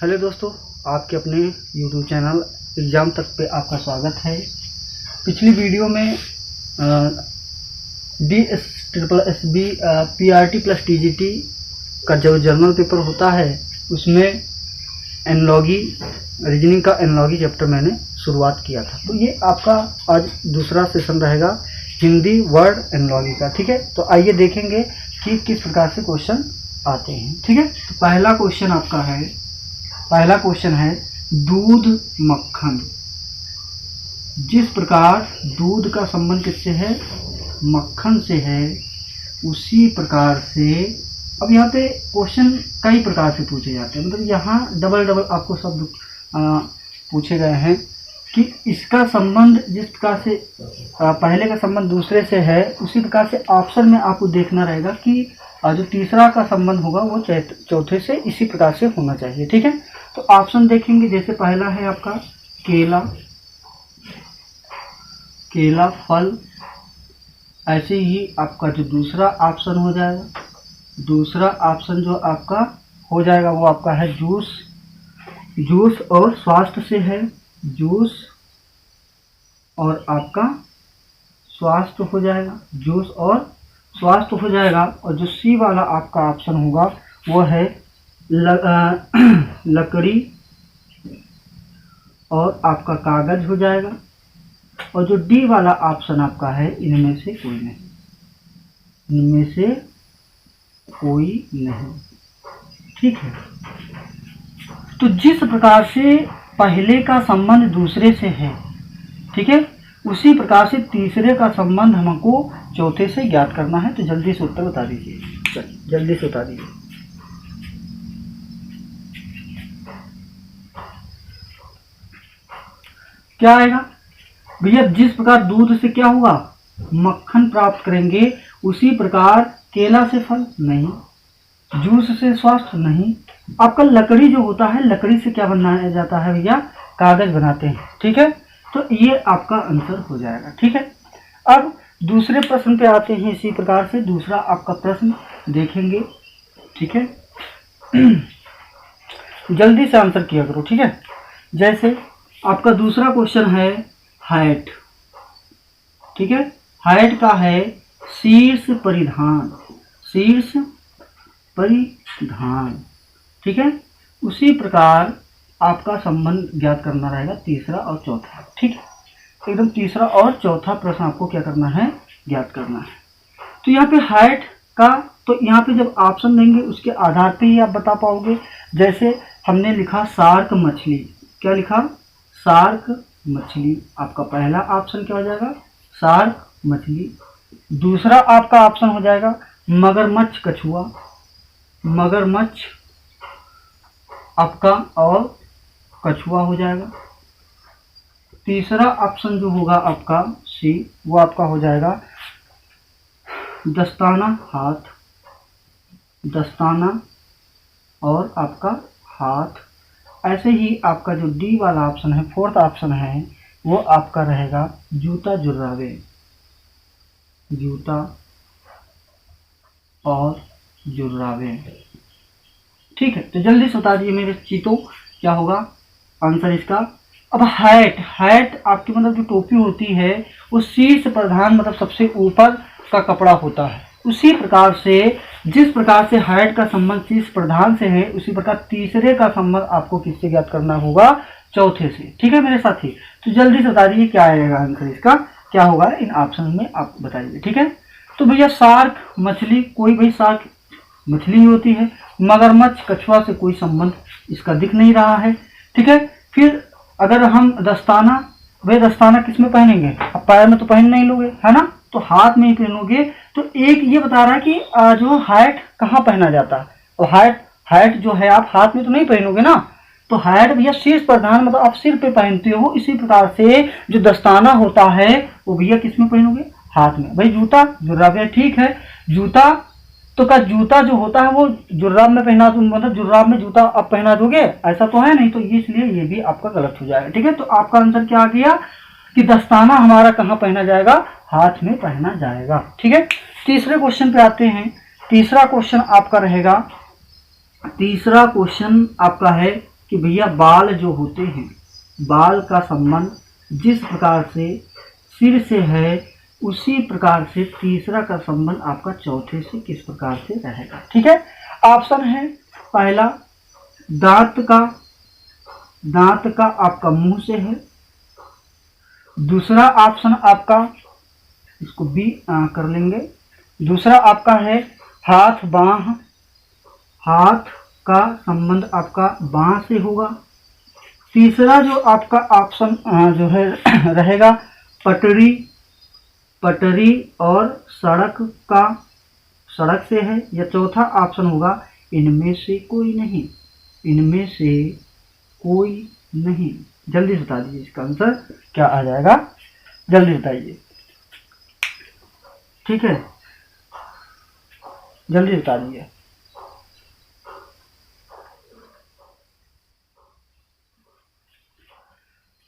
Hello दोस्तों, आपके अपने यूट्यूब चैनल एग्ज़ाम तक पे आपका स्वागत है। पिछली वीडियो में DSSSB PRT प्लस TGT का जो जर्नल पेपर होता है उसमें एनालॉजी रीजनिंग का एनालॉजी चैप्टर मैंने शुरुआत किया था। तो ये आपका आज दूसरा सेशन रहेगा हिंदी वर्ड एनालॉजी का। ठीक है, तो आइए देखेंगे कि किस प्रकार से क्वेश्चन आते हैं। ठीक है, तो पहला क्वेश्चन है दूध मक्खन। जिस प्रकार दूध का संबंध किससे है, मक्खन से है, उसी प्रकार से अब यहाँ पे क्वेश्चन कई प्रकार से पूछे जाते हैं। मतलब यहाँ डबल आपको शब्द पूछे गए हैं कि इसका संबंध जिस प्रकार से पहले का संबंध दूसरे से है, उसी प्रकार से ऑप्शन में आपको देखना रहेगा कि जो तीसरा का संबंध होगा वो चौथे से इसी प्रकार से होना चाहिए। ठीक है, तो ऑप्शन देखेंगे। जैसे पहला है आपका केला फल, ऐसे ही आपका जो दूसरा ऑप्शन हो जाएगा, दूसरा ऑप्शन जो आपका हो जाएगा वो आपका है जूस और स्वास्थ्य से है, जूस और आपका स्वास्थ्य हो जाएगा, जूस और स्वास्थ्य हो जाएगा। और जो सी वाला आपका ऑप्शन होगा वो है लकड़ी और आपका कागज हो जाएगा। और जो डी वाला ऑप्शन आपका है इनमें से कोई नहीं। ठीक है, तो जिस प्रकार से पहले का संबंध दूसरे से है, ठीक है, उसी प्रकार से तीसरे का संबंध हमको चौथे से ज्ञात करना है। तो जल्दी से उत्तर बता दीजिए, जल्दी से बता दीजिए। क्या आएगा भैया? जिस प्रकार दूध से क्या होगा, मक्खन प्राप्त करेंगे, उसी प्रकार केला से फल नहीं, जूस से स्वास्थ्य नहीं। आपका लकड़ी जो होता है, लकड़ी से क्या बनाया जाता है भैया? कागज बनाते हैं। ठीक है, तो ये आपका आंसर हो जाएगा। ठीक है, अब दूसरे प्रश्न पे आते हैं। इसी प्रकार से दूसरा आपका प्रश्न देखेंगे। ठीक है, जल्दी से आंसर किया करो। ठीक है, जैसे आपका दूसरा क्वेश्चन है हाइट। ठीक है, हाइट का है शीर्ष परिधान। ठीक है, उसी प्रकार आपका संबंध ज्ञात करना रहेगा तीसरा और चौथा। ठीक है, एकदम तीसरा और चौथा प्रश्न आपको क्या करना है, ज्ञात करना है। तो यहाँ पे हाइट का, तो यहाँ पे जब ऑप्शन देंगे उसके आधार पे ही आप बता पाओगे। जैसे हमने लिखा शार्क मछली, क्या लिखा? शार्क मछली। आपका पहला ऑप्शन क्या हो जाएगा? शार्क मछली। दूसरा आपका ऑप्शन हो जाएगा मगरमच्छ कछुआ, मगरमच्छ आपका और कछुआ हो जाएगा। तीसरा ऑप्शन जो होगा आपका सी, वो आपका हो जाएगा दस्ताना हाथ, दस्ताना और आपका हाथ। ऐसे ही आपका जो डी वाला ऑप्शन है, फोर्थ ऑप्शन है, वो आपका रहेगा जूता जुर्राबे, जूता और जुर्राबे। ठीक है, तो जल्दी से बता दीजिए मेरे चीतों, क्या होगा आंसर इसका। अब हाइट आपकी मतलब जो टोपी होती है वो शीर्ष प्रधान मतलब सबसे ऊपर का कपड़ा होता है। उसी प्रकार से जिस प्रकार से हाइट का संबंध शीर्ष प्रधान से है, उसी प्रकार तीसरे का संबंध आपको किससे ज्ञात करना होगा? चौथे से। ठीक है मेरे साथी, तो जल्दी से बता दीजिए क्या आएगा आंसर इसका, क्या होगा इन ऑप्शन में आप बताइए। ठीक है, तो भैया शार्क मछली, कोई भाई शार्क मछली ही होती है। मगरमच्छ कछुआ से कोई संबंध इसका दिख नहीं रहा है। ठीक है, फिर अगर हम दस्ताना, वे दस्ताना किस में पहनेंगे? अब पैर में तो पहन नहीं लोगे, है ना, तो हाथ में ही पहनोगे। तो एक ये बता रहा है कि जो हाइट कहाँ पहना जाता है, और हाइट जो है आप हाथ में तो नहीं पहनोगे ना, तो हाइट भैया शीर्ष प्रधान मतलब आप सिर पे पहनते हो। इसी प्रकार से जो दस्ताना होता है वो भैया किस में पहनोगे? हाथ में। भाई जूता जुर्राब, ठीक है, जूता तो का जूता जो होता है वो जुर्राब में पहना दो, मतलब जुर्राब में जूता आप पहना दोगे, ऐसा तो है नहीं, तो इसलिए ये भी आपका गलत हो जाएगा। ठीक है, तो आपका आंसर क्या आ गया कि दस्ताना हमारा कहाँ पहना जाएगा? हाथ में पहना जाएगा। ठीक है, तीसरे क्वेश्चन पे आते हैं। तीसरा क्वेश्चन आपका रहेगा, तीसरा क्वेश्चन आपका है कि भैया बाल जो होते हैं, बाल का संबंध जिस प्रकार से सिर से है उसी प्रकार से तीसरा का संबंध आपका चौथे से किस प्रकार से रहेगा। ठीक है, ऑप्शन है पहला दांत का आपका मुंह से है। दूसरा ऑप्शन आपका, इसको बी कर लेंगे, दूसरा आपका है हाथ का संबंध आपका बांह से होगा। तीसरा जो आपका ऑप्शन जो है रहेगा पटरी और सड़क से है। या चौथा ऑप्शन होगा इनमें से कोई नहीं। जल्दी बता दीजिए इसका आंसर क्या आ जाएगा, जल्दी बताइए। ठीक है, जल्दी बता दीजिए।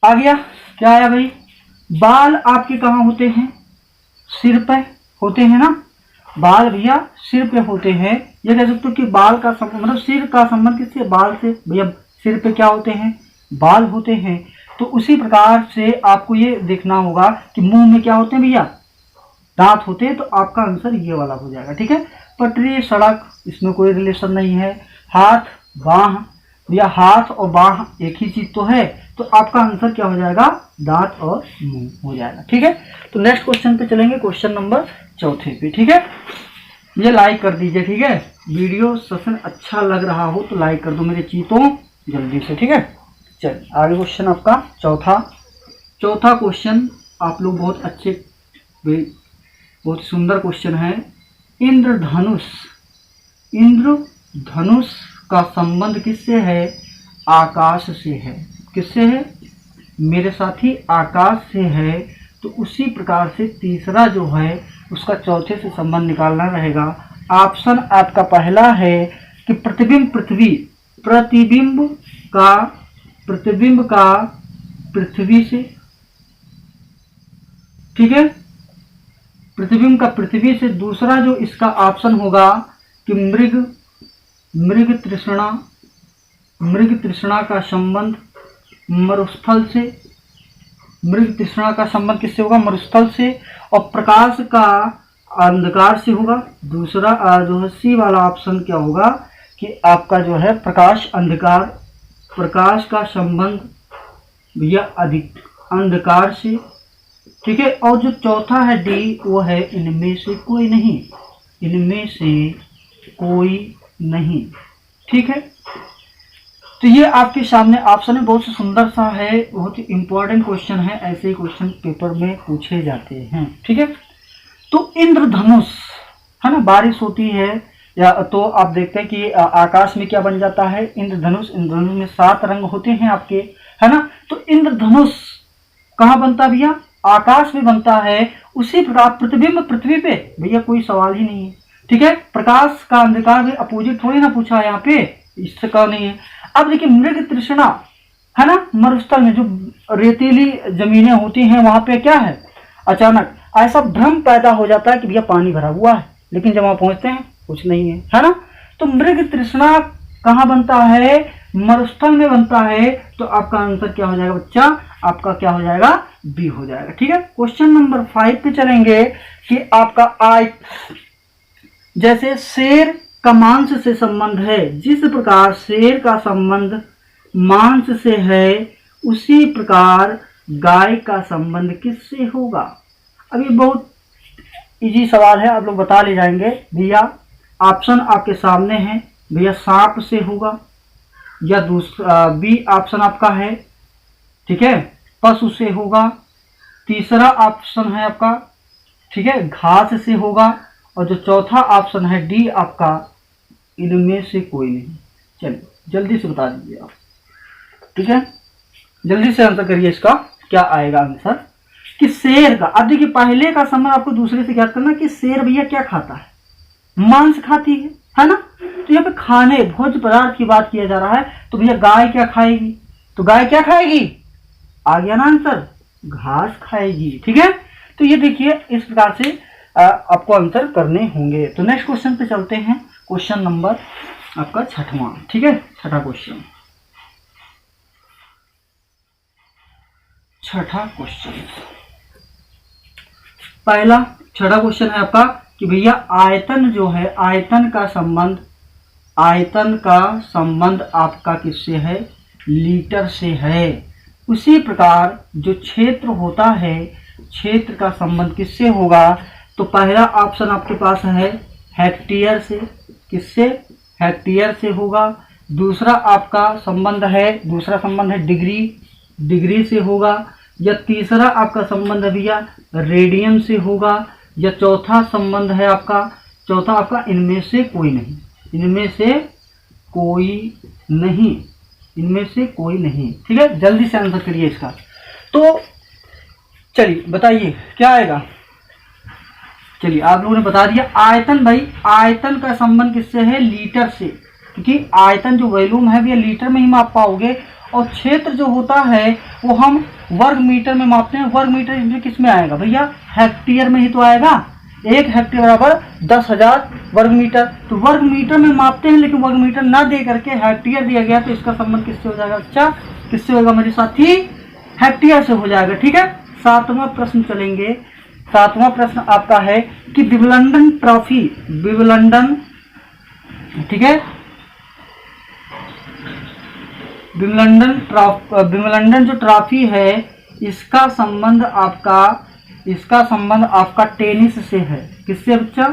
आ गया, क्या आया भाई? बाल आपके कहाँ होते हैं? सिर पे होते हैं ना, बाल भैया सिर पे होते हैं। ये कह सकते हो कि बाल का मतलब सिर का संबंध किससे? बाल से। भैया सिर पे क्या होते हैं? बाल होते हैं। तो उसी प्रकार से आपको ये देखना होगा कि मुंह में क्या होते हैं भैया? दांत होते हैं। तो आपका आंसर ये वाला हो जाएगा। ठीक है, पटरी सड़क इसमें कोई रिलेशन नहीं है। हाथ बांह, भैया हाथ और बांह एक ही चीज तो है। तो आपका आंसर क्या हो जाएगा? दांत और मुंह हो जाएगा। ठीक है, तो नेक्स्ट क्वेश्चन पे चलेंगे, क्वेश्चन नंबर चौथे पे। ठीक है, ये लाइक कर दीजिए। ठीक है, वीडियो सेशन अच्छा लग रहा हो तो लाइक कर दो मेरे चीतों जल्दी से। ठीक है, चलिए आगे क्वेश्चन आपका चौथा क्वेश्चन आप लोग बहुत अच्छे, बहुत सुंदर क्वेश्चन है। इंद्रधनुष का संबंध किससे है? आकाश से है। किससे है मेरे साथी? आकाश से है। तो उसी प्रकार से तीसरा जो है उसका चौथे से संबंध निकालना रहेगा। ऑप्शन आपका पहला है कि प्रतिबिंब का पृथ्वी से। ठीक है, प्रतिबिंब का पृथ्वी से। दूसरा जो इसका ऑप्शन होगा कि मृग तृष्णा का संबंध मरुस्थल से। मृग तृष्णा का संबंध किससे होगा? मरुस्थल से। और प्रकाश का अंधकार से होगा। दूसरा जो है सी वाला ऑप्शन क्या होगा कि आपका जो है प्रकाश का संबंध भैया अधिक अंधकार से। ठीक है, और जो चौथा है डी वो है इनमें से कोई नहीं। ठीक है, तो ये आपके सामने ऑप्शन है, बहुत सुंदर सा है, बहुत ही इंपॉर्टेंट क्वेश्चन है। ऐसे ही क्वेश्चन पेपर में पूछे जाते हैं। ठीक है, तो इंद्रधनुष है ना, बारिश होती है या तो आप देखते हैं कि आकाश में क्या बन जाता है? इंद्रधनुष में 7 रंग होते हैं आपके, है ना। तो इंद्रधनुष कहाँ बनता है भैया? आकाश में बनता है। उसी प्रकार प्रतिबिंब पृथ्वी पे, भैया कोई सवाल ही नहीं है। ठीक है, प्रकाश का अंधकार में अपोजिट थोड़ी ना पूछा है यहाँ पे, इसका नहीं है। अब देखिए मृग तृष्णा है ना, मरुस्थल में जो रेतीली जमीनें होती हैं वहां पे क्या है? अचानक ऐसा भ्रम पैदा हो जाता है कि भैया पानी भरा हुआ है, लेकिन जब वहां पहुंचते हैं कुछ नहीं है ना। तो मृग तृष्णा कहाँ बनता है? मरुस्थल में बनता है। तो आपका आंसर क्या हो जाएगा बच्चा? आपका क्या हो जाएगा? बी हो जाएगा। ठीक है, क्वेश्चन नंबर 5 पे चलेंगे कि आपका जैसे शेर का मांस से संबंध है, जिस प्रकार शेर का संबंध मांस से है उसी प्रकार गाय का संबंध किससे होगा? अब ये बहुत इजी सवाल है, आप लोग बता ले जाएंगे। भैया ऑप्शन आपके सामने है, भैया सांप से होगा, या दूसरा बी ऑप्शन आपका है, ठीक है, पशु से होगा। तीसरा ऑप्शन है आपका, ठीक है, घास से होगा। और जो चौथा ऑप्शन है डी आपका, इनमें से कोई नहीं। चलिए जल्दी से बता दीजिए आप। ठीक है, जल्दी से आंसर करिए, इसका क्या आएगा आंसर कि शेर का। अब देखिए पहले का संबंध आपको दूसरे से ज्ञात करना कि शेर भैया क्या खाता है? मांस खाती है ना। तो यहाँ पे खाने भोज्य पदार्थ की बात किया जा रहा है। तो भैया गाय क्या खाएगी? तो गाय क्या खाएगी? आ गया ना आंसर, घास खाएगी। ठीक है, तो ये देखिए इस प्रकार से आपको आंसर करने होंगे। तो नेक्स्ट क्वेश्चन पे चलते हैं, क्वेश्चन नंबर आपका 6वां। ठीक है, 6वां क्वेश्चन। छठा क्वेश्चन, पहला छठा क्वेश्चन है आपका कि भैया आयतन जो है, आयतन का संबंध आपका किससे है? लीटर से है। उसी प्रकार जो क्षेत्र होता है, क्षेत्र का संबंध किससे होगा? तो पहला ऑप्शन आपके पास है हेक्टेयर से। किससे? हेक्टेयर से होगा। दूसरा आपका संबंध है डिग्री से होगा। या तीसरा आपका संबंध है भैया रेडियन से होगा। या चौथा आपका इनमें से कोई नहीं। ठीक है, जल्दी से आंसर करिए इसका। तो चलिए बताइए क्या आएगा। चलिए आप लोगों ने बता दिया आयतन। भाई आयतन का संबंध किससे है? लीटर से, क्योंकि आयतन जो वॉल्यूम है भैया लीटर में ही माप पाओगे, और क्षेत्र जो होता है वो हम वर्ग मीटर में मापते हैं। वर्ग मीटर इसमें किस में आएगा भैया? हेक्टेयर में ही तो आएगा। 1 हेक्टेयर बराबर 10,000 वर्ग मीटर। तो वर्ग मीटर में मापते हैं, लेकिन वर्ग मीटर ना दे करके हेक्टेयर दिया गया, तो इसका संबंध किससे हो जाएगा? अच्छा किससे होगा मेरे साथी? हेक्टेयर से हो जाएगा। ठीक है, 7वां प्रश्न चलेंगे। 7वां प्रश्न आपका है कि विंबलडन ट्रॉफी, ठीक है, विंबलडन जो ट्रॉफी है इसका संबंध आपका टेनिस से है। किससे बच्चा?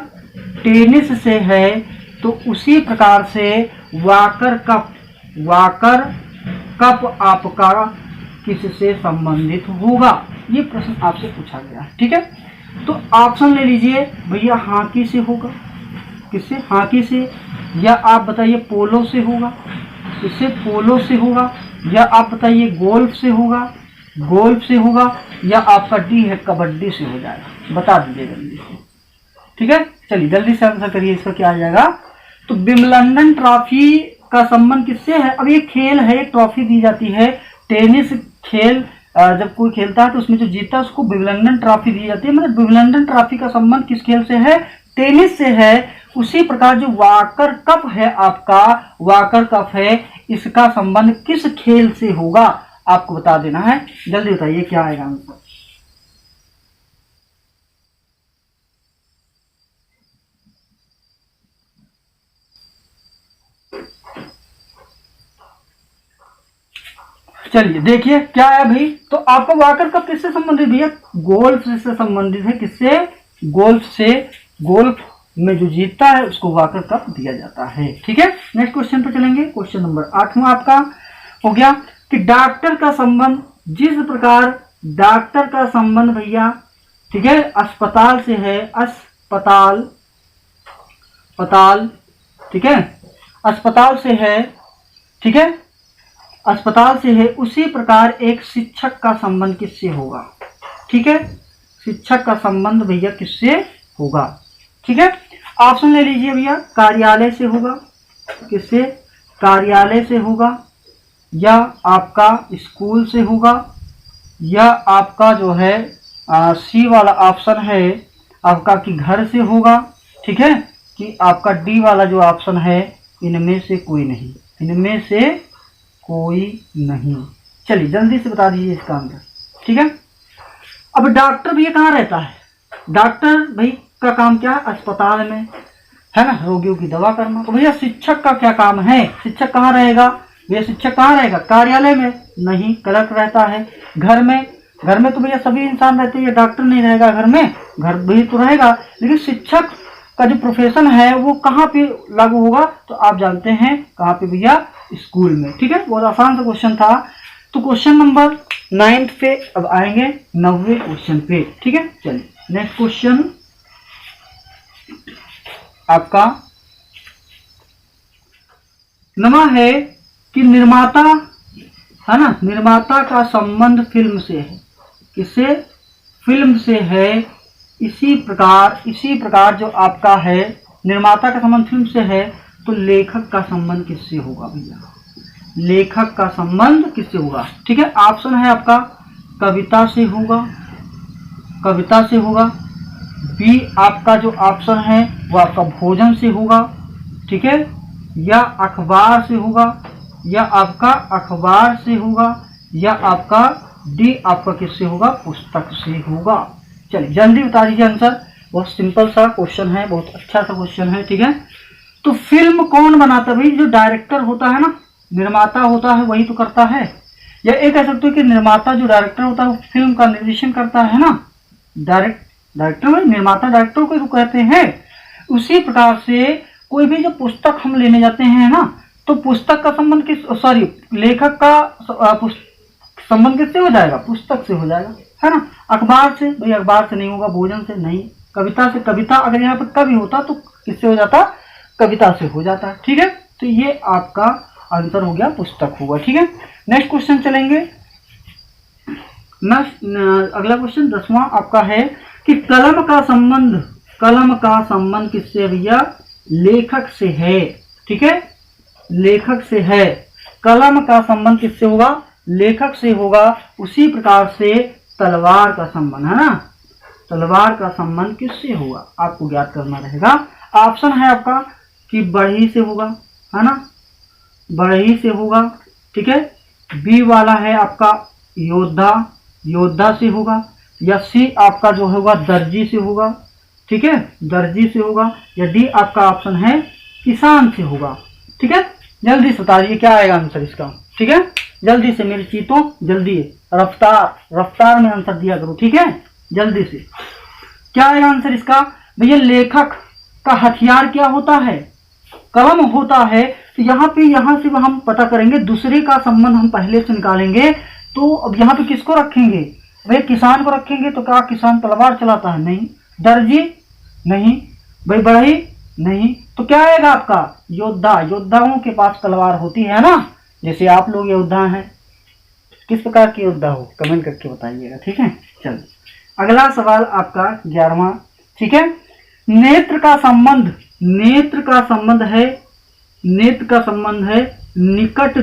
टेनिस से है। तो उसी प्रकार से वाकर कप आपका किससे संबंधित होगा? ये प्रश्न आपसे पूछा गया है। ठीक है, तो ऑप्शन ले लीजिए भैया। हॉकी से होगा। किससे? हॉकी से। या आप बताइए पोलो से होगा। किससे? पोलो से होगा। या आप बताइए गोल्फ से होगा। या आपका डी है कबड्डी से हो जाएगा। बता दीजिए जल्दी से। ठीक है, चलिए जल्दी से आंसर करिए। इसका क्या आ जाएगा? तो विंबलडन ट्रॉफी का संबंध किससे है? अब ये खेल है, एक ट्रॉफी दी जाती है। टेनिस खेल जब कोई खेलता है तो उसमें जो जीता है उसको विंबलडन ट्रॉफी दी जाती है। मतलब विंबलडन ट्रॉफी का संबंध किस खेल से है? टेनिस से है। उसी प्रकार जो वाकर कप है आपका, वाकर कप है, इसका संबंध किस खेल से होगा? आपको बता देना है। जल्दी बताइए क्या आएगा आंसर। चलिए देखिए क्या है भाई। तो आपका वाकर कप किससे संबंधित भैया? गोल्फ से संबंधित है। किससे? गोल्फ से। गोल्फ में जो जीतता है उसको वाकर कप दिया जाता है। ठीक है, नेक्स्ट क्वेश्चन पे चलेंगे। क्वेश्चन नंबर 8वां आपका हो गया कि डॉक्टर का संबंध, जिस प्रकार डॉक्टर का संबंध भैया, ठीक है, अस्पताल से है। अस्पताल, ठीक है, अस्पताल से है। ठीक है, अस्पताल से है। उसी प्रकार एक शिक्षक का संबंध किससे होगा? ठीक है, शिक्षक का संबंध भैया किससे होगा? ठीक है, ऑप्शन ले लीजिए भैया। कार्यालय से होगा। किससे? कार्यालय से होगा। या आपका स्कूल से होगा। या आपका जो है सी वाला ऑप्शन है आपका कि घर से होगा। ठीक है, कि आपका डी वाला जो ऑप्शन है इनमें से कोई नहीं। चलिए जल्दी से बता दीजिए इसका आंसर। ठीक है, अब डॉक्टर भैया कहाँ रहता है? डॉक्टर भाई का काम क्या है? अस्पताल में, है ना, रोगियों की दवा करना। तो भैया शिक्षक का क्या काम है? शिक्षक कहाँ रहेगा भैया? शिक्षक कहाँ रहेगा? कार्यालय में नहीं, क्लर्क रहता है। घर में तो भैया सभी इंसान रहते हैं, डॉक्टर नहीं रहेगा घर में, घर भी तो रहेगा। लेकिन शिक्षक का जो प्रोफेशन है वो कहाँ पे लागू होगा? तो आप जानते हैं कहाँ पे भैया? स्कूल में। ठीक है, बहुत आसान सा क्वेश्चन था। तो क्वेश्चन नंबर 9 पे अब आएंगे 9वें क्वेश्चन पे। ठीक है, चलिए नेक्स्ट क्वेश्चन आपका 9वां है कि निर्माता, है ना, निर्माता का संबंध फिल्म से है। किससे? फिल्म से है। इसी प्रकार जो आपका है निर्माता का संबंध फिल्म से है, तो लेखक का संबंध किससे होगा भैया? लेखक का संबंध किससे होगा? ठीक है, ऑप्शन है आपका कविता से होगा। बी आपका जो ऑप्शन है वो आपका भोजन से होगा। ठीक है, या अखबार से होगा। या आपका अखबार से होगा। या आपका डी आपका किससे होगा, पुस्तक से होगा। चलिए जल्दी बता दीजिए आंसर। बहुत सिंपल सा क्वेश्चन है, बहुत अच्छा सा क्वेश्चन है, ठीक है। तो फिल्म कौन बनाता है भाई, जो डायरेक्टर होता है ना, निर्माता होता है, वही तो करता है। या ये कह सकते हो कि निर्माता जो डायरेक्टर होता है वो फिल्म का निर्देशन करता है ना, डायरेक्टर भाई, निर्माता डायरेक्टर को तो कहते हैं। उसी प्रकार से कोई भी जो पुस्तक हम लेने जाते हैं ना, तो पुस्तक का संबंध लेखक का संबंध किससे हो जाएगा, पुस्तक से हो जाएगा, है ना। अखबार से भाई, अखबार से नहीं होगा, भोजन से नहीं, कविता से, कविता अगर यहाँ पर कवि होता तो किससे हो जाता, कविता से हो जाता है, ठीक है। तो ये आपका आंसर हो गया, पुस्तक होगा, ठीक है। नेक्स्ट क्वेश्चन चलेंगे। अगला क्वेश्चन 10वां आपका है कि कलम का संबंध किससे है भैया, लेखक से है, ठीक है, लेखक से है। कलम का संबंध किससे होगा, लेखक से होगा। उसी प्रकार से तलवार का संबंध, है ना, तलवार का संबंध किससे होगा, आपको ज्ञात करना रहेगा। ऑप्शन है आपका कि बढ़ई से होगा, है ना, बढ़ई से होगा, ठीक है। बी वाला है आपका योद्धा से होगा, या सी आपका जो होगा दर्जी से होगा, ठीक है, दर्जी से होगा, या डी आपका ऑप्शन है किसान से होगा, ठीक है। जल्दी से बताइए क्या आएगा आंसर इसका, ठीक है। जल्दी से मेरी चीतों, जल्दी, रफ्तार में आंसर दिया करो, ठीक है, जल्दी से। क्या आएगा आंसर इसका भैया, लेखक का हथियार क्या होता है, कलम होता है। तो यहाँ से हम पता करेंगे, दूसरे का संबंध हम पहले से निकालेंगे। तो अब यहाँ पे किसको रखेंगे भाई, किसान को रखेंगे। तो क्या किसान तलवार चलाता है, नहीं। दर्जी नहीं भाई, बढ़ई नहीं। तो क्या आएगा आपका योद्धाओं के पास तलवार होती है ना, जैसे आप लोग योद्धा हैं। किस प्रकार के योद्धा हो, कमेंट करके बताइएगा, ठीक है। चलिए अगला सवाल आपका 11वां, ठीक है। नेत्र का संबंध है निकट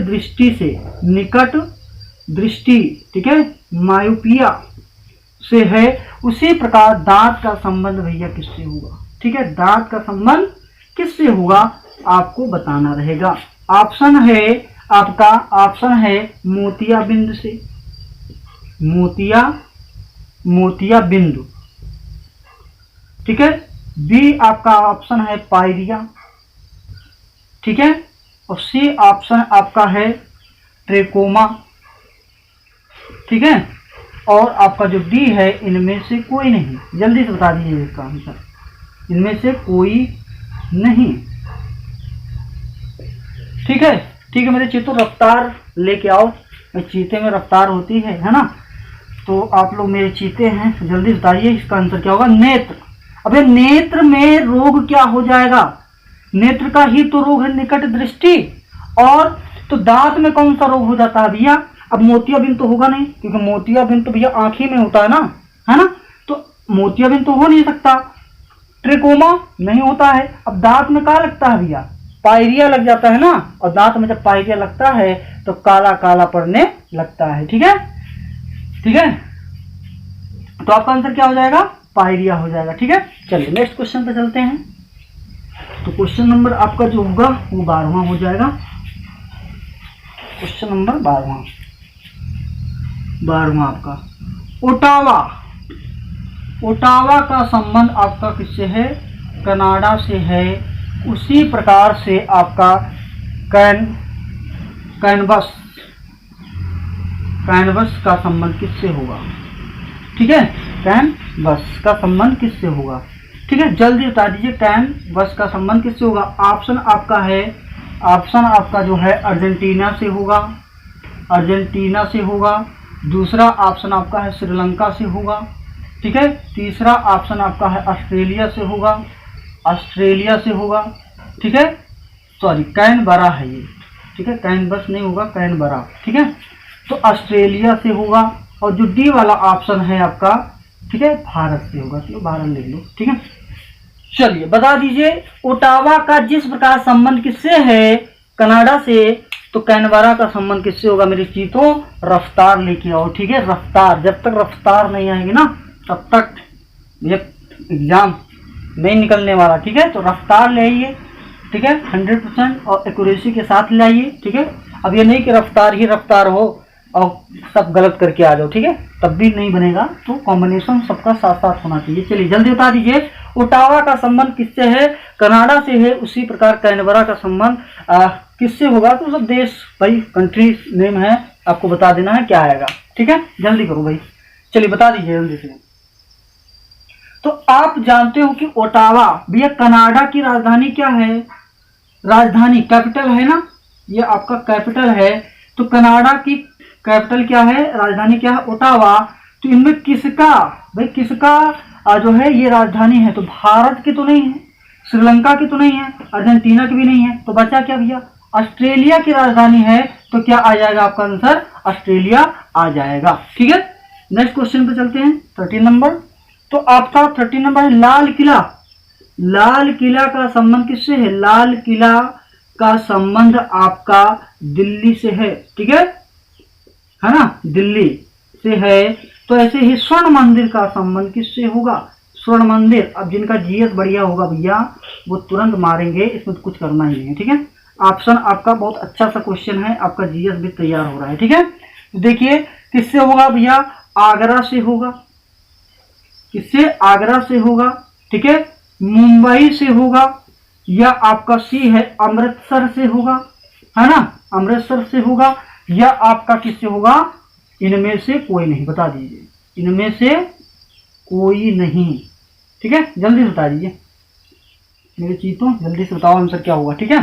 दृष्टि, ठीक है, मायोपिया से है। उसी प्रकार दांत का संबंध भैया किससे होगा, ठीक है, दांत का संबंध किससे होगा आपको बताना रहेगा। ऑप्शन है मोतियाबिंद से, मोतियाबिंद, ठीक है। बी आपका ऑप्शन है पायरिया, ठीक है, और सी ऑप्शन आपका है ट्रेकोमा, ठीक है, और आपका जो डी है इनमें से कोई नहीं। जल्दी से बता दीजिए इसका आंसर, इनमें से कोई नहीं, ठीक है। ठीक है मेरे चीतों, रफ्तार लेके आओ, चीते में रफ्तार होती है ना। तो आप लोग मेरे चीते हैं, जल्दी बताइए इसका आंसर क्या होगा, नेत्र। अबे नेत्र में रोग क्या हो जाएगा, नेत्र का ही तो रोग है निकट दृष्टि। और तो दांत में कौन सा रोग हो जाता है भैया, अब मोतियाबिंद तो होगा नहीं, क्योंकि मोतियाबिंद तो भैया आंखी में होता है ना, तो मोतियाबिंद तो हो नहीं सकता। ट्रिकोमा नहीं होता है। अब दांत में क्या लगता है भैया, पायरिया लग जाता है ना, और दांत में जब पायरिया लगता है तो काला काला पड़ने लगता है, ठीक है, ठीक है। तो आपका आंसर क्या हो जाएगा, पायरिया हो जाएगा, ठीक है। चलिए नेक्स्ट क्वेश्चन पे चलते हैं। तो क्वेश्चन नंबर आपका जो होगा वो 12वां हो जाएगा। क्वेश्चन नंबर 12वां आपका ओटावा का संबंध आपका किससे है, कनाडा से है। उसी प्रकार से आपका कैनवस का संबंध किससे होगा, ठीक है, कैनवस का संबंध किससे होगा, ठीक है। जल्दी बता दीजिए कैनवस का संबंध किससे होगा। ऑप्शन आपका जो है अर्जेंटीना से होगा, दूसरा ऑप्शन आपका है श्रीलंका से होगा, ठीक है। तीसरा ऑप्शन आपका है ऑस्ट्रेलिया से होगा, ठीक है। सॉरी कैनबरा है ये, ठीक है, कैनवस नहीं होगा, कैनबरा, ठीक है। तो ऑस्ट्रेलिया से होगा। और जो डी वाला ऑप्शन है आपका, ठीक है, भारत से होगा। चलो भारत लिख लो, ठीक है। चलिए बता दीजिए ओटावा का जिस प्रकार संबंध किससे है, कनाडा से, तो कैनबरा का संबंध किससे होगा मेरे चीतों, रफ्तार लेके आओ, ठीक है। रफ्तार, जब तक रफ्तार नहीं आएगी ना तब तक ये एग्जाम नहीं निकलने वाला, ठीक है। तो रफ्तार ले आइए, ठीक है, 100% और एक्यूरेसी के साथ ले आइए, ठीक है। अब ये नहीं कि रफ्तार ही रफ्तार हो, और सब गलत करके आ जाओ, ठीक है, तब भी नहीं बनेगा। तो कॉम्बिनेशन सबका साथ साथ होना चाहिए। चलिए जल्दी बता दीजिए, ओटावा का संबंध किससे है? कनाडा से है। उसी प्रकार कैनबरा का संबंध किससे होगा? तो सब देश भाई कंट्री नेम है, आपको बता देना है क्या आएगा, ठीक है, जल्दी करो भाई। चलिए बता दीजिए जल्दी से। तो आप जानते हो कि ओटावा भैया कनाडा की राजधानी क्या है? राजधानी कैपिटल है ना, ये आपका कैपिटल है। तो कनाडा की कैपिटल क्या है, राजधानी क्या है? ओटावा। तो इनमें किसका भाई, किसका जो है ये राजधानी है? तो भारत की तो नहीं है, श्रीलंका की तो नहीं है, अर्जेंटीना की भी नहीं है, तो बचा क्या भैया? ऑस्ट्रेलिया की राजधानी है। तो क्या आ जाएगा आपका आंसर? ऑस्ट्रेलिया आ जाएगा, ठीक है। नेक्स्ट क्वेश्चन पे चलते हैं, 13 नंबर। तो आपका 13 नंबर है लाल किला। लाल किला का संबंध किससे है? लाल किला का संबंध आपका दिल्ली से है, ठीक है ना, दिल्ली से है। तो ऐसे ही स्वर्ण मंदिर का संबंध किससे होगा? स्वर्ण मंदिर, अब जिनका जीएस बढ़िया होगा भैया वो तुरंत मारेंगे, इसमें तो कुछ करना ही नहीं है, ठीक है। ऑप्शन आपका बहुत अच्छा सा क्वेश्चन है, आपका जीएस भी तैयार हो रहा है, ठीक है। तो देखिए किससे होगा भैया? आगरा से होगा। किससे? आगरा से होगा, ठीक है। मुंबई से होगा, या आपका सी है अमृतसर से होगा, है ना, अमृतसर से होगा, या आपका किससे होगा? इनमें से कोई नहीं, बता दीजिए, इनमें से कोई नहीं, ठीक है, जल्दी बता दीजिए मेरे चीतों, जल्दी से बताओ आंसर क्या होगा, ठीक है,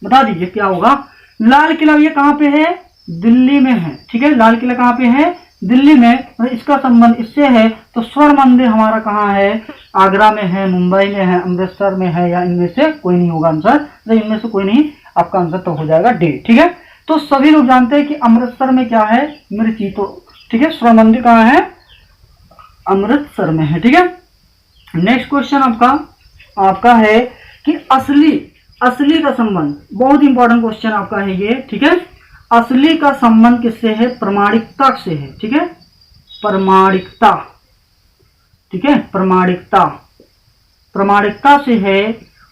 बता दीजिए क्या होगा। लाल किला ये कहाँ पे है? दिल्ली में है, ठीक है। लाल किला कहाँ पे है? दिल्ली में। तो इसका संबंध इससे है। तो स्वर्ण मंदिर हमारा कहाँ है? आगरा में है, मुंबई में है, अमृतसर में है, या इनमें से कोई नहीं होगा आंसर? तो इनमें से कोई नहीं, आपका आंसर तो हो जाएगा डी, ठीक है। तो सभी लोग जानते हैं कि अमृतसर में क्या है मेरे चीतों, ठीक है, स्वर्ण मंदिर कहाँ है? अमृतसर में है, ठीक है। नेक्स्ट क्वेश्चन आपका है कि असली का संबंध, बहुत इंपॉर्टेंट क्वेश्चन आपका है ये, ठीक है। असली का संबंध किससे है? प्रमाणिकता से है, ठीक है, प्रमाणिकता, ठीक है, प्रमाणिकता, प्रमाणिकता से है।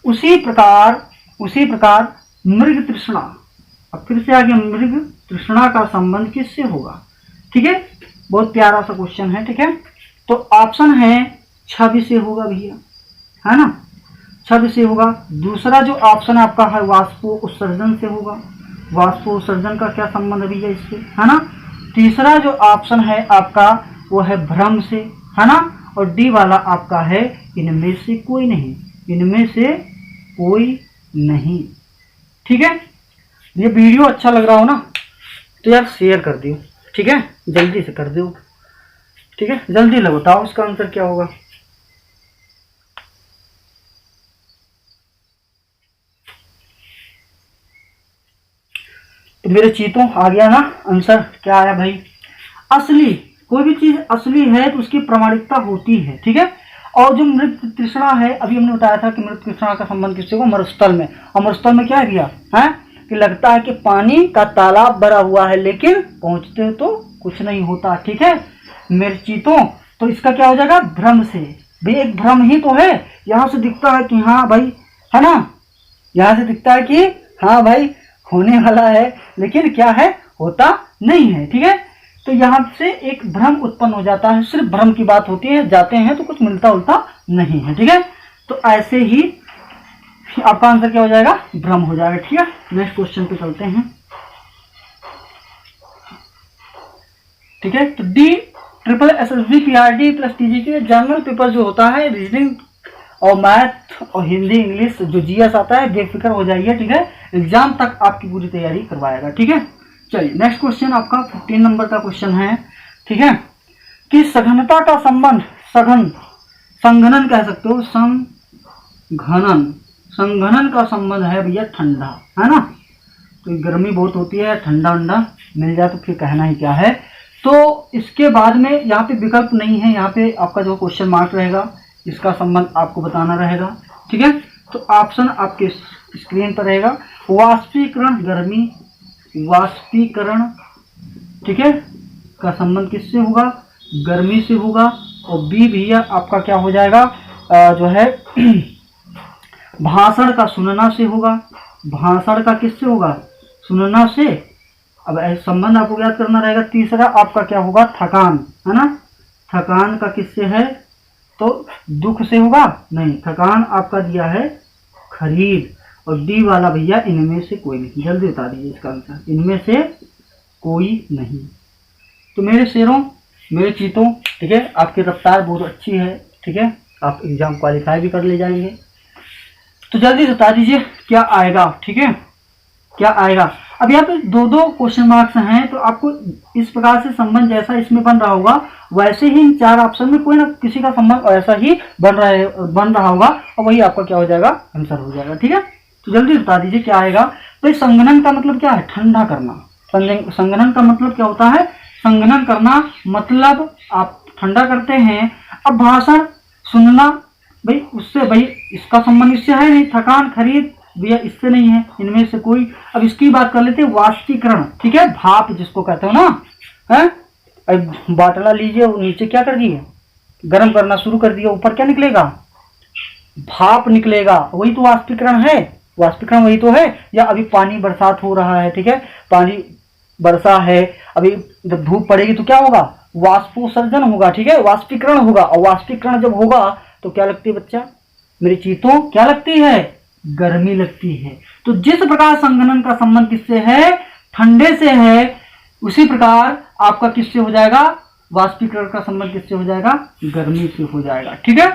उसी प्रकार मृग तृष्णा, अब फिर से आगे मृग तृष्णा का संबंध किससे होगा? ठीक है, बहुत प्यारा सा क्वेश्चन है, ठीक है। तो ऑप्शन है छवि से होगा भैया, है ना, छवि से होगा। दूसरा जो ऑप्शन आपका है वाष्पो उत्सर्जन से होगा। वाष्पो उत्सर्जन का क्या संबंध है भैया इससे, है ना। तीसरा जो ऑप्शन है आपका वो है भ्रम से, है ना। और डी वाला आपका है इनमें से कोई नहीं, इनमें से कोई नहीं, ठीक है। ये वीडियो अच्छा लग रहा हो ना तो यार शेयर कर दियो, ठीक है, जल्दी से कर दो, ठीक है, जल्दी बताओ इसका आंसर क्या होगा। तो मेरे चीतों आ गया ना आंसर, क्या आया भाई? असली, कोई भी चीज असली है तो उसकी प्रामाणिकता होती है, ठीक है। और जो मृत तृष्णा है, अभी हमने बताया था कि मृत तृष्णा का संबंध किससे होगा? मरुस्थल में। और मरुस्थल में क्या है भैया, है कि लगता है कि पानी का तालाब भरा हुआ है लेकिन पहुंचते तो कुछ नहीं होता, ठीक है मेरे चीतों। तो इसका क्या हो जाएगा? भ्रम से। भी एक भ्रम ही तो है, यहाँ से दिखता है कि हाँ भाई, है ना, यहाँ से दिखता है कि हाँ भाई होने वाला है, लेकिन क्या है, होता नहीं है, ठीक है। तो यहाँ से एक भ्रम उत्पन्न हो जाता है, सिर्फ भ्रम की बात होती है, जाते हैं तो कुछ मिलता उलता नहीं है, ठीक है। तो ऐसे ही आपका आंसर क्या हो जाएगा? भ्रम हो जाएगा, ठीक है। नेक्स्ट क्वेश्चन पे चलते हैं, ठीक है। तो D triple SSB PRD plus TG के जनरल पेपर जो होता है रीजनिंग और मैथ और हिंदी इंग्लिश जो जीएस आता है, बेफिक्र हो जाइए, ठीक है, एग्जाम तक आपकी पूरी तैयारी करवाएगा, ठीक है। चलिए नेक्स्ट क्वेश्चन आपका 15 नंबर का क्वेश्चन है, ठीक है, कि सघनता का संबंध, संघनन कह सकते हो, संघनन का संबंध है भैया ठंडा, है ना। तो गर्मी बहुत होती है, ठंडा वंडा मिल जाए तो फिर कहना ही क्या है। तो इसके बाद में यहाँ पे विकल्प नहीं है, यहाँ पे आपका जो क्वेश्चन मार्क रहेगा इसका संबंध आपको बताना रहेगा, ठीक है। तो ऑप्शन आपके स्क्रीन पर रहेगा, वाष्पीकरण, गर्मी, वाष्पीकरण, ठीक है, का संबंध किससे होगा? गर्मी से होगा। और बी भैया आपका क्या हो जाएगा, जो है भाषण का सुनना से होगा। भाषण का किससे होगा? सुनना से। अब ऐसे संबंध आपको याद करना रहेगा। तीसरा आपका क्या होगा, थकान, है ना। थकान का किससे है, तो दुख से होगा नहीं, थकान आपका दिया है खरीद। और डी वाला भैया इनमें से कोई नहीं। जल्दी बता दीजिए इसका आंसर, इनमें से कोई नहीं। तो मेरे शेरों, मेरे चीतों, ठीक है, आपकी रफ्तार बहुत अच्छी है, ठीक है, आप एग्जाम क्वालिफाई भी कर ले जाएंगे। तो जल्दी से बता दीजिए क्या आएगा, ठीक है, क्या आएगा। अब यहाँ पे दो दो क्वेश्चन मार्क्स हैं, तो आपको इस प्रकार से संबंध जैसा इसमें बन रहा होगा वैसे ही इन 4 ऑप्शन में कोई ना किसी का संबंध ऐसा ही बन रहा होगा, और वही आपका क्या हो जाएगा, आंसर हो जाएगा, ठीक है। तो जल्दी बता दीजिए क्या आएगा। तो संगणन का मतलब क्या है, ठंडा करना। संगणन का मतलब क्या होता है, संगणन करना मतलब आप ठंडा करते हैं। अब भाषण सुनना, भाई उससे, भाई इसका संबंध इससे है नहीं। थकान खरीद भैया इससे नहीं है, इनमें से कोई। अब इसकी बात कर लेते हैं, वाष्पीकरण, ठीक है, भाप जिसको कहते हो ना, है। अब बाटला लीजिए, नीचे क्या कर दिए, गर्म करना शुरू कर दिया, ऊपर क्या निकलेगा, भाप निकलेगा, वही तो वाष्पीकरण है। वाष्पीकरण वही तो है। या अभी पानी बरसात हो रहा है, ठीक है, पानी वर्षा है, अभी जब धूप पड़ेगी तो क्या होगा, वाष्पोत्सर्जन होगा, ठीक है, वाष्पीकरण होगा। और वाष्पीकरण जब होगा तो क्या लगती है बच्चा, मेरे चीतों, क्या लगती है, गर्मी लगती है। तो जिस प्रकार संघनन का संबंध किससे है, ठंडे से है, उसी प्रकार आपका किससे हो जाएगा, वाष्पीकरण का संबंध किससे हो जाएगा, गर्मी से हो जाएगा, ठीक है।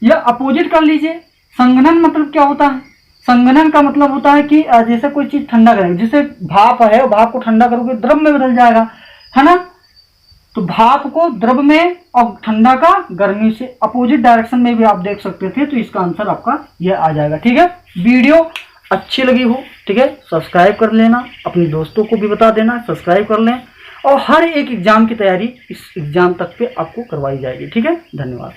यह अपोजिट कर लीजिए। संघनन मतलब क्या होता है, संघनन का मतलब होता है कि जैसे कोई चीज ठंडा करेंगे, जैसे भाप है, भाप को ठंडा करोगे द्रव में बदल जाएगा, है ना। तो भाप को द्रव में और ठंडा का गर्मी से, अपोजिट डायरेक्शन में भी आप देख सकते थे। तो इसका आंसर आपका यह आ जाएगा, ठीक है। वीडियो अच्छी लगी हो, ठीक है, सब्सक्राइब कर लेना, अपने दोस्तों को भी बता देना सब्सक्राइब कर लें। और हर एक एग्जाम की तैयारी इस एग्जाम तक पे आपको करवाई जाएगी, ठीक है। धन्यवाद।